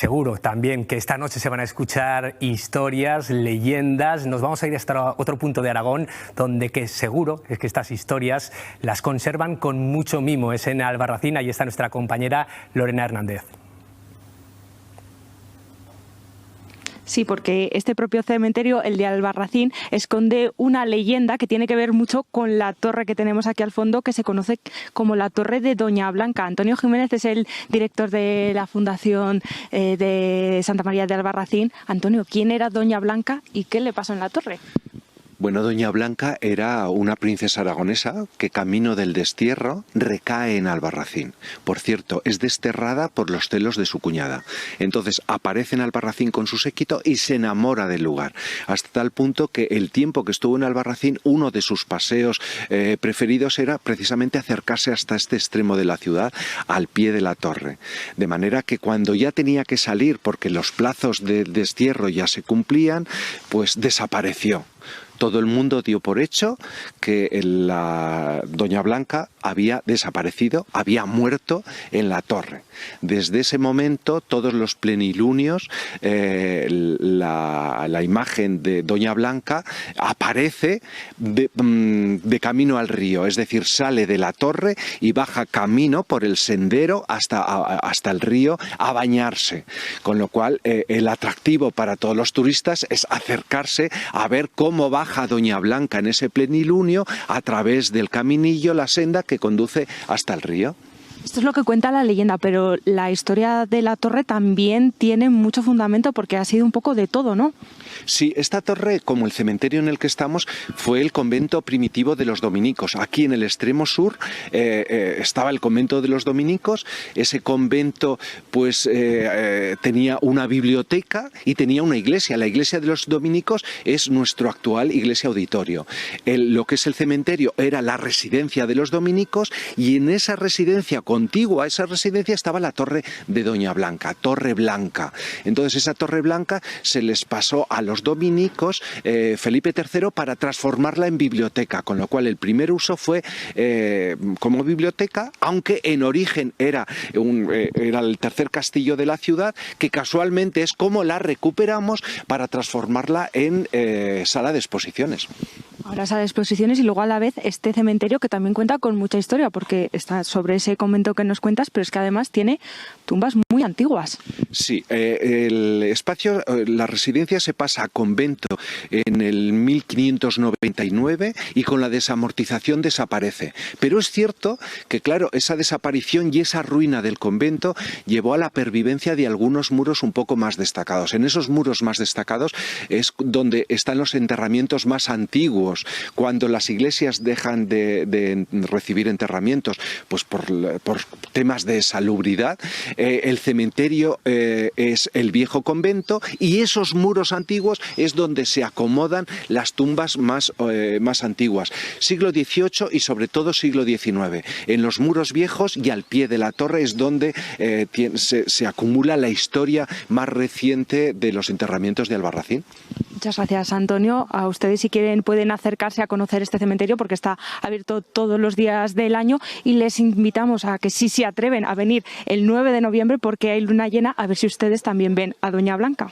Seguro también que esta noche se van a escuchar historias, leyendas. Nos vamos a ir hasta otro punto de Aragón donde que seguro es que estas historias las conservan con mucho mimo. Es en Albarracín, ahí está nuestra compañera Lorena Hernández. Sí, porque este propio cementerio, el de Albarracín, esconde una leyenda que tiene que ver mucho con la torre que tenemos aquí al fondo, que se conoce como la Torre de Doña Blanca. Antonio Jiménez es el director de la Fundación de Santa María de Albarracín. Antonio, ¿quién era Doña Blanca y qué le pasó en la torre? Bueno, Doña Blanca era una princesa aragonesa que camino del destierro recae en Albarracín. Por cierto, es desterrada por los celos de su cuñada. Entonces aparece en Albarracín con su séquito y se enamora del lugar. Hasta tal punto que el tiempo que estuvo en Albarracín, uno de sus paseos preferidos era precisamente acercarse hasta este extremo de la ciudad, al pie de la torre. De manera que cuando ya tenía que salir, porque los plazos de destierro ya se cumplían, pues desapareció. Todo el mundo dio por hecho que la Doña Blanca había desaparecido, había muerto en la torre. Desde ese momento, todos los plenilunios, la imagen de Doña Blanca aparece de camino al río, es decir, sale de la torre y baja camino por el sendero hasta el río a bañarse. Con lo cual, el atractivo para todos los turistas es acercarse a ver cómo baja Doña Blanca en ese plenilunio a través del caminillo, la senda que conduce hasta el río. Esto es lo que cuenta la leyenda, pero la historia de la torre también tiene mucho fundamento porque ha sido un poco de todo, ¿no? Sí, esta torre, como el cementerio en el que estamos, fue el convento primitivo de los dominicos. Aquí en el extremo sur estaba el convento de los dominicos. Ese convento pues tenía una biblioteca y tenía una iglesia. La iglesia de los dominicos es nuestro actual iglesia auditorio. Lo que es el cementerio era la residencia de los dominicos y en esa residencia, contigua a esa residencia, estaba la torre de Doña Blanca, Torre Blanca. Entonces esa Torre Blanca se les pasó a los dominicos Felipe III para transformarla en biblioteca, con lo cual el primer uso fue como biblioteca, aunque en origen era el tercer castillo de la ciudad, que casualmente es como la recuperamos para transformarla en sala de exposiciones. Ahora sala de exposiciones y luego a la vez este cementerio que también cuenta con mucha historia porque está sobre ese convento que nos cuentas, pero es que además tiene tumbas muy antiguas. Sí, el espacio, la residencia se pasa a convento en el 1599 y con la desamortización desaparece. Pero es cierto que, claro, esa desaparición y esa ruina del convento llevó a la pervivencia de algunos muros un poco más destacados. En esos muros más destacados es donde están los enterramientos más antiguos. Cuando las iglesias dejan de recibir enterramientos, pues por temas de salubridad, el cementerio es el viejo convento y esos muros antiguos es donde se acomodan las tumbas más antiguas. Siglo XVIII y sobre todo siglo XIX. En los muros viejos y al pie de la torre es donde se acumula la historia más reciente de los enterramientos de Albarracín. Muchas gracias, Antonio. A ustedes, si quieren, pueden acercarse a conocer este cementerio porque está abierto todos los días del año y les invitamos a que si se atreven a venir el 9 de noviembre porque hay luna llena, a ver si ustedes también ven a Doña Blanca.